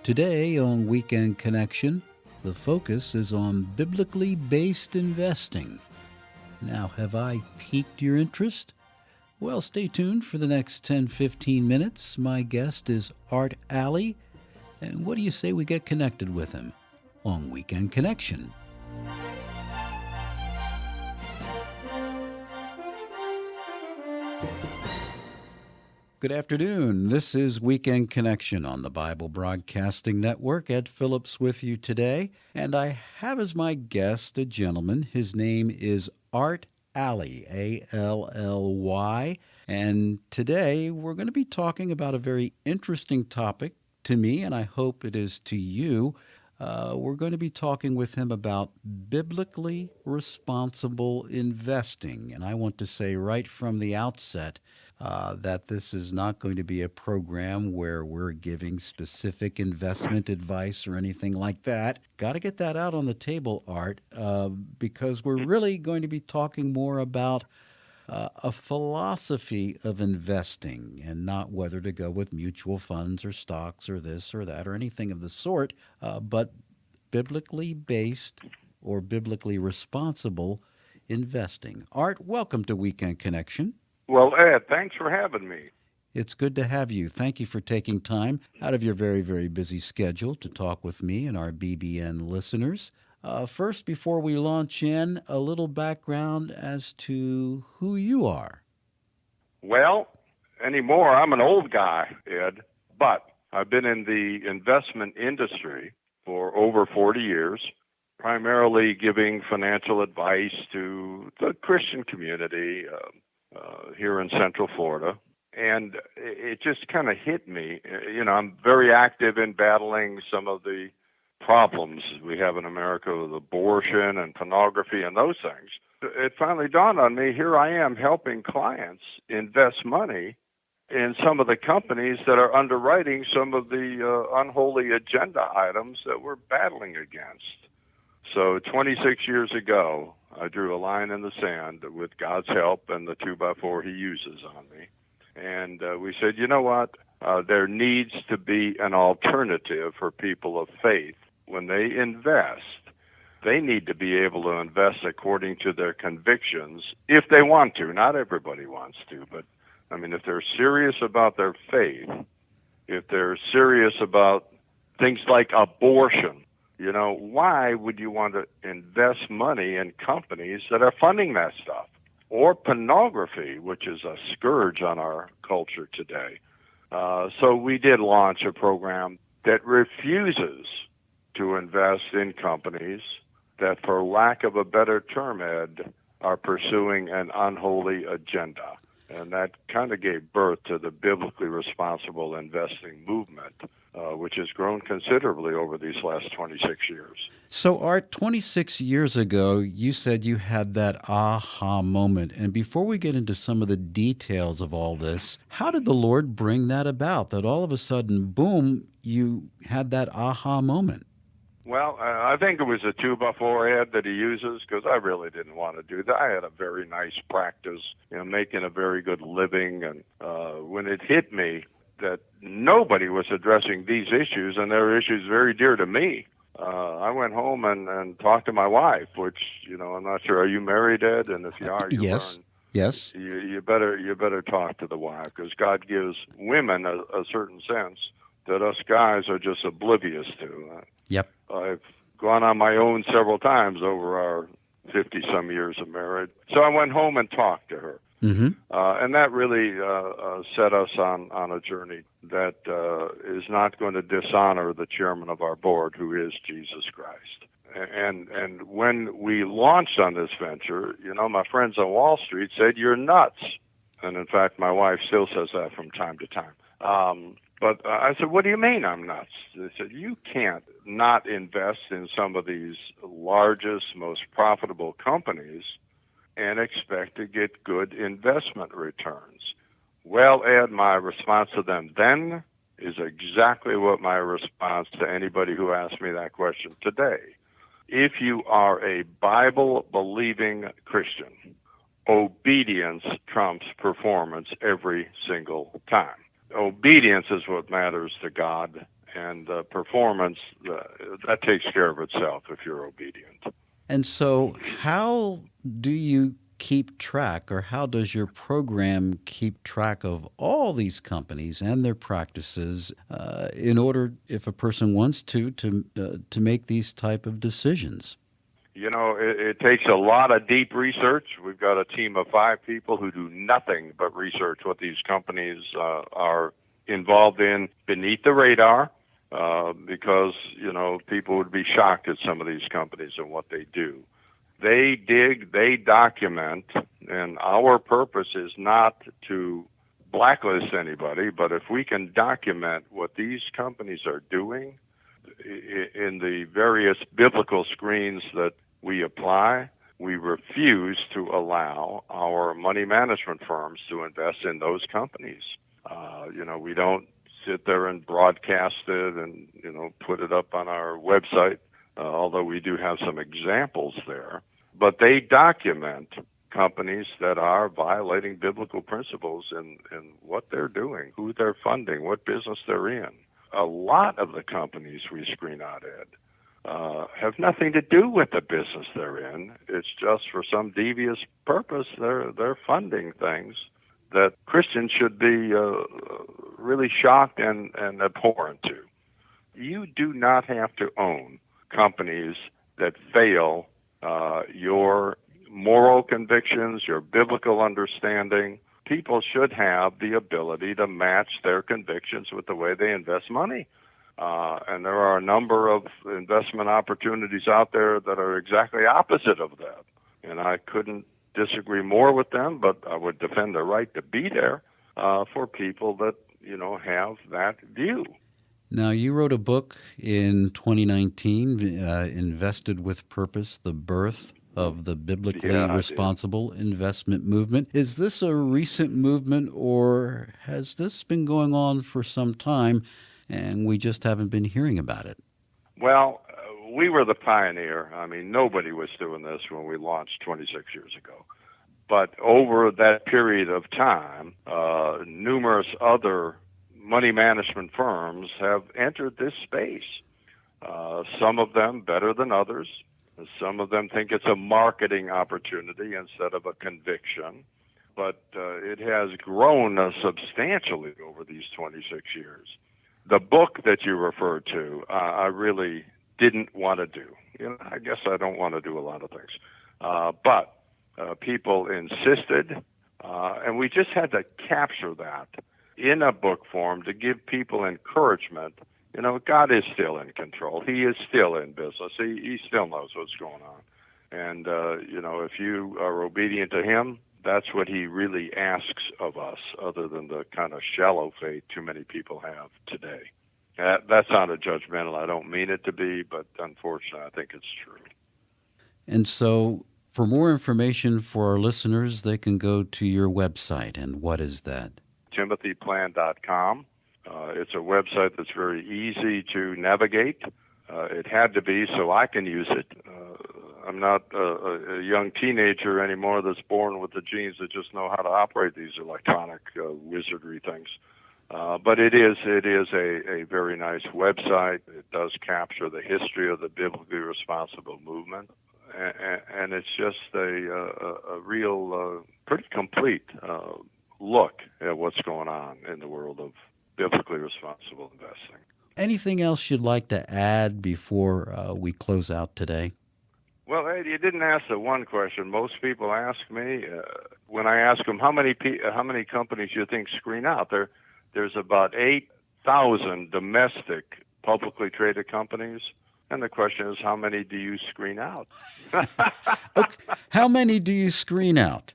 Today on Weekend Connection, the focus is on biblically based investing. Now, have I piqued your interest? Well, stay tuned for the next 10-15 minutes. My guest is Art Alley, and what do you say we get connected with him on Weekend Connection? Good afternoon. This is Weekend Connection on the Bible Broadcasting Network. Ed Phillips with you today, and I have as my guest a gentleman. His name is Art Alley, Allly, and today we're going to be talking about a very interesting topic to me, and I hope it is to you. We're going to be talking with him about biblically responsible investing, and I want to say right from the outset, that this is not going to be a program where we're giving specific investment advice or anything like that. Got to get that out on the table, Art, because we're really going to be talking more about a philosophy of investing and not whether to go with mutual funds or stocks or this or that or anything of the sort, but biblically based or biblically responsible investing. Art, welcome to Weekend Connection. Well, Ed, thanks for having me. It's good to have you. Thank you for taking time out of your very, very busy schedule to talk with me and our BBN listeners. First, before we launch in, a little background as to who you are. Well, anymore, I'm an old guy, Ed, but I've been in the investment industry for over 40 years, primarily giving financial advice to the Christian community here in Central Florida. And it just kind of hit me. I'm very active in battling some of the problems we have in America with abortion and pornography and those things. It finally dawned on me, here I am helping clients invest money in some of the companies that are underwriting some of the unholy agenda items that we're battling against. So 26 years ago, I drew a line in the sand with God's help and the 2x4 he uses on me. And we said, you know what? There needs to be an alternative for people of faith. When they invest, they need to be able to invest according to their convictions if they want to. Not everybody wants to, but I mean, if they're serious about their faith, if they're serious about things like abortion, why would you want to invest money in companies that are funding that stuff? Or pornography, which is a scourge on our culture today. So we did launch a program that refuses to invest in companies that, for lack of a better term, Ed, are pursuing an unholy agenda. And that kind of gave birth to the biblically responsible investing movement, which has grown considerably over these last 26 years. So, Art, 26 years ago, you said you had that aha moment. And before we get into some of the details of all this, how did the Lord bring that about? That all of a sudden, boom, you had that aha moment? Well, I think it was a 2x4 ad that he uses because I really didn't want to do that. I had a very nice practice, making a very good living. And when it hit me that nobody was addressing these issues, and there were issues very dear to me, I went home and talked to my wife, which, I'm not sure. Are you married, Ed? And if you are, Yes. Yes. You better talk to the wife because God gives women a certain sense that us guys are just oblivious to. Yep. I've gone on my own several times over our 50-some years of marriage. So I went home and talked to her. Mm-hmm. And that really set us on a journey that is not going to dishonor the chairman of our board, who is Jesus Christ. And when we launched on this venture, my friends on Wall Street said, "You're nuts." And in fact, my wife still says that from time to time. But I said, "What do you mean I'm nuts?" They said, "You can't not invest in some of these largest, most profitable companies and expect to get good investment returns." Well, Ed, my response to them then is exactly what my response to anybody who asks me that question today. If you are a Bible-believing Christian, obedience trumps performance every single time. Obedience is what matters to God and performance, that takes care of itself if you're obedient. And so, how do you keep track, or how does your program keep track of all these companies and their practices in order, if a person wants to make these type of decisions? It takes a lot of deep research. We've got a team of 5 people who do nothing but research what these companies are involved in beneath the radar, because, people would be shocked at some of these companies and what they do. They dig, they document, and our purpose is not to blacklist anybody, but if we can document what these companies are doing in the various biblical screens that we apply, we refuse to allow our money management firms to invest in those companies. We don't sit there and broadcast it and, put it up on our website, although we do have some examples there. But they document companies that are violating biblical principles in what they're doing, who they're funding, what business they're in. A lot of the companies we screen out, Ed, have nothing to do with the business they're in. It's just for some devious purpose they're funding things that Christians should be really shocked and abhorrent to. You do not have to own companies that fail your moral convictions, your biblical understanding. People should have the ability to match their convictions with the way they invest money. And there are a number of investment opportunities out there that are exactly opposite of that. And I couldn't disagree more with them, but I would defend the right to be there for people that, have that view. Now, you wrote a book in 2019, Invested with Purpose, The Birth of the Biblically Responsible Investment Movement. Is this a recent movement, or has this been going on for some time and we just haven't been hearing about it? Well, we were the pioneer. I mean, nobody was doing this when we launched 26 years ago. But over that period of time, numerous other money management firms have entered this space. Some of them better than others. Some of them think it's a marketing opportunity instead of a conviction. But it has grown substantially over these 26 years. The book that you referred to, I really didn't want to do. I guess I don't want to do a lot of things. But people insisted, and we just had to capture that in a book form to give people encouragement. God is still in control. He is still in business. He still knows what's going on. And, if you are obedient to him, that's what he really asks of us, other than the kind of shallow faith too many people have today. That's not a judgmental. I don't mean it to be, but unfortunately, I think it's true. And so, for more information for our listeners, they can go to your website. And what is that? TimothyPlan.com. It's a website that's very easy to navigate. It had to be so I can use it. I'm not a young teenager anymore that's born with the genes that just know how to operate these electronic wizardry things. But it is a very nice website. It does capture the history of the biblically responsible movement. And it's just a real, pretty complete look at what's going on in the world of biblically responsible investing. Anything else you'd like to add before we close out today? Well, Ed, you didn't ask the one question most people ask me when I ask them how many companies you think screen out. There's about 8,000 domestic publicly traded companies, and the question is, how many do you screen out? Okay. How many do you screen out?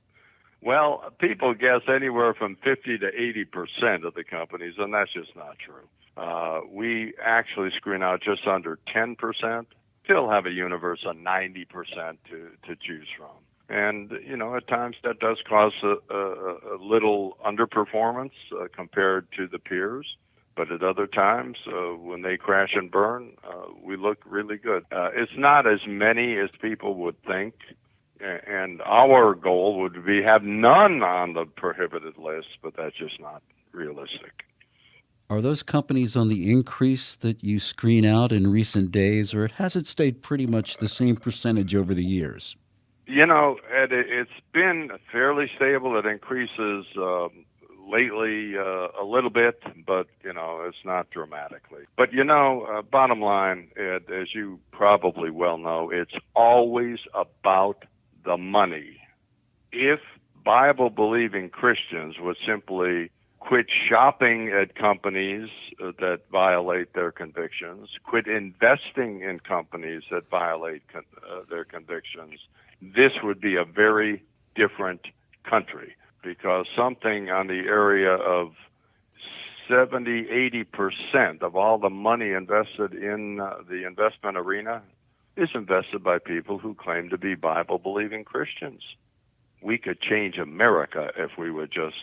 Well, people guess anywhere from 50 to 80% of the companies, and that's just not true. We actually screen out just under 10%. Still have a universe of 90% to choose from. And, at times that does cause a little underperformance compared to the peers. But at other times, when they crash and burn, we look really good. It's not as many as people would think. And our goal would be have none on the prohibited list, but that's just not realistic. Are those companies on the increase that you screen out in recent days, or has it stayed pretty much the same percentage over the years? Ed, it's been fairly stable. It increases lately a little bit, but, it's not dramatically. But, bottom line, Ed, as you probably well know, it's always about the money. If Bible-believing Christians would simply quit shopping at companies that violate their convictions, quit investing in companies that violate their convictions, this would be a very different country, because something on the area of 70-80% of all the money invested in the investment arena is invested by people who claim to be Bible-believing Christians. We could change America if we would just,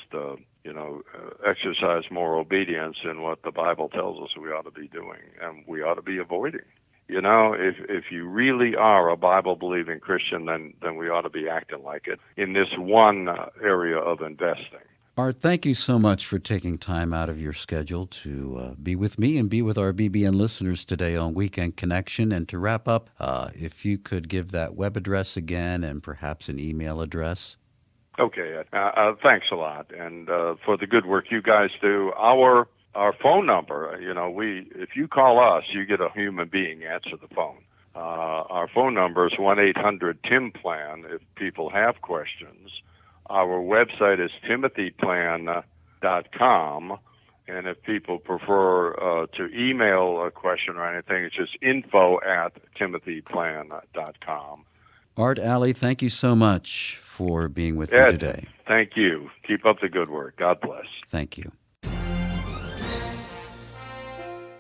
exercise more obedience in what the Bible tells us we ought to be doing and we ought to be avoiding. If you really are a Bible-believing Christian, then we ought to be acting like it in this one area of investing. Art, thank you so much for taking time out of your schedule to be with me and be with our BBN listeners today on Weekend Connection. And to wrap up, if you could give that web address again and perhaps an email address. Okay, thanks a lot, and for the good work you guys do. Our phone number, if you call us, you get a human being answer the phone. Our phone number is 1-800-TIM-PLAN if people have questions. Our website is timothyplan.com, and if people prefer to email a question or anything, it's just info@timothyplan.com. Art Alley, thank you so much for being with Ed, me today. Thank you. Keep up the good work. God bless. Thank you.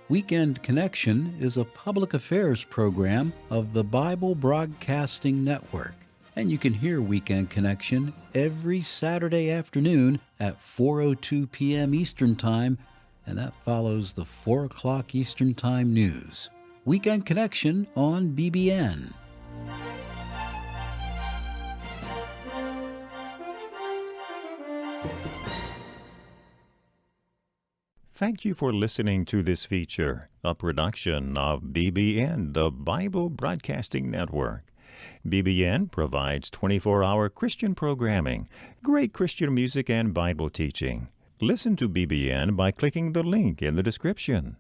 Weekend Connection is a public affairs program of the Bible Broadcasting Network, and you can hear Weekend Connection every Saturday afternoon at 4:02 p.m. Eastern Time, and that follows the 4 o'clock Eastern Time news. Weekend Connection on BBN. Thank you for listening to this feature, a production of BBN, the Bible Broadcasting Network. BBN provides 24-hour Christian programming, great Christian music, and Bible teaching. Listen to BBN by clicking the link in the description.